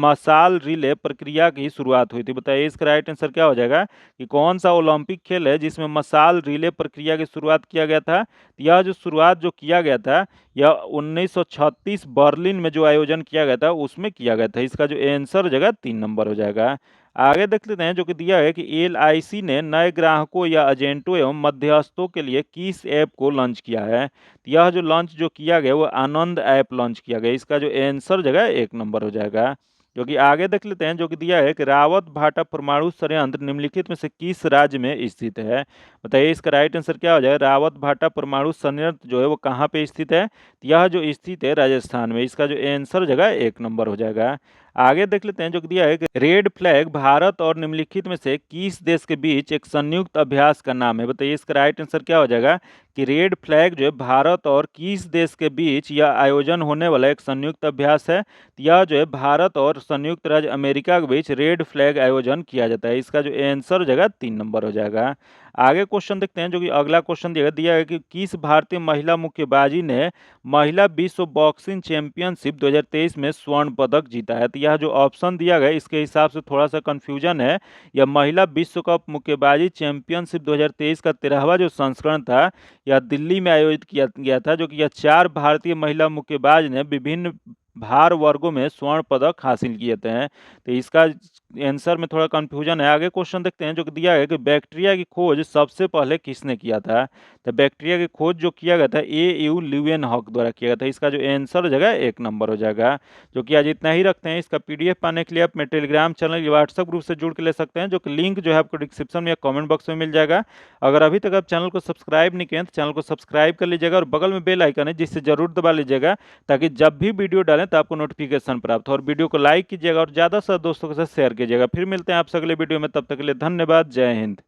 मशाल रिले प्रक्रिया की शुरुआत हुई थी। बताइए इसका राइट आंसर क्या हो जाएगा कि कौन सा ओलंपिक खेल है जिसमें मशाल रिले प्रक्रिया की शुरुआत किया गया था। यह जो शुरुआत जो किया गया था यह 1936 बर्लिन में जो आयोजन किया गया था उसमें किया गया था। इसका जो आंसर हो जाएगा 3 नंबर हो जाएगा। आगे देख लेते हैं, जो कि दिया है कि एलआईसी ने नए ग्राहकों या एजेंटों एवं मध्यस्थों के लिए किस ऐप को लॉन्च किया है। यह जो लॉन्च जो किया गया वो आनंद ऐप लॉन्च किया गया। इसका जो आंसर जगह 1 नंबर हो जाएगा। जो कि आगे देख लेते हैं, जो कि दिया है कि रावत भाटा परमाणु संयंत्र निम्नलिखित में से किस राज्य में स्थित है। बताइए इसका राइट आंसर क्या हो जाएगा। रावत भाटा परमाणु संयंत्र जो है वो कहाँ पे स्थित है। यह जो स्थित है राजस्थान में। इसका जो आंसर जगह 1 नंबर हो जाएगा। आगे देख लेते हैं, जो कि दिया है कि रेड फ्लैग भारत और निम्नलिखित में से किस देश के बीच एक संयुक्त अभ्यास का नाम है। बताइए इसका राइट आंसर क्या हो जाएगा कि रेड फ्लैग जो है भारत और किस देश के बीच यह आयोजन होने वाला एक संयुक्त अभ्यास है। यह जो है भारत और संयुक्त राज्य अमेरिका के बीच रेड फ्लैग आयोजन किया जाता है। इसका जो आंसर जगह 3 नंबर हो जाएगा। आगे क्वेश्चन देखते हैं, जो कि अगला क्वेश्चन दिया है कि किस भारतीय महिला मुक्केबाजी ने महिला विश्व बॉक्सिंग चैंपियनशिप 2023 में स्वर्ण पदक जीता है। तो यह जो ऑप्शन दिया गया इसके हिसाब से थोड़ा सा कंफ्यूजन है। यह महिला विश्व कप मुक्केबाजी चैंपियनशिप 2023 का 13वां जो संस्करण था यह दिल्ली में आयोजित किया गया था। जो कि यह 4 भारतीय महिला मुक्केबाज ने विभिन्न भार वर्गों में स्वर्ण पदक हासिल किए थे। तो इसका आंसर में थोड़ा कंफ्यूजन है। आगे क्वेश्चन देखते हैं, जो कि दिया है कि बैक्टीरिया की खोज सबसे पहले किसने किया था। तो बैक्टीरिया की खोज जो किया गया था ए.यू. ल्यूवेनहॉक द्वारा किया गया था। इसका जो आंसर हो जाएगा 1 नंबर हो जाएगा। जो कि आज इतना ही रखते हैं। इसका पीडीएफ पाने के लिए आप मेरे टेलीग्राम चैनल या व्हाट्सएप ग्रुप से जुड़ के ले सकते हैं, जो कि लिंक जो है आपको डिस्क्रिप्शन में या कमेंट बॉक्स में मिल जाएगा। अगर अभी तक आप चैनल को सब्सक्राइब नहीं किए तो चैनल को सब्सक्राइब कर लीजिएगा और बगल में बेल आइकन है जिससे जरूर दबा लीजिएगा, ताकि जब भी वीडियो डालें तो आपको नोटिफिकेशन प्राप्त हो। और वीडियो को लाइक कीजिएगा और ज़्यादा से ज़्यादा दोस्तों के साथ शेयर कीजिएगा। फिर मिलते हैं आपसे अगले वीडियो में, तब तक के लिए धन्यवाद। जय हिंद।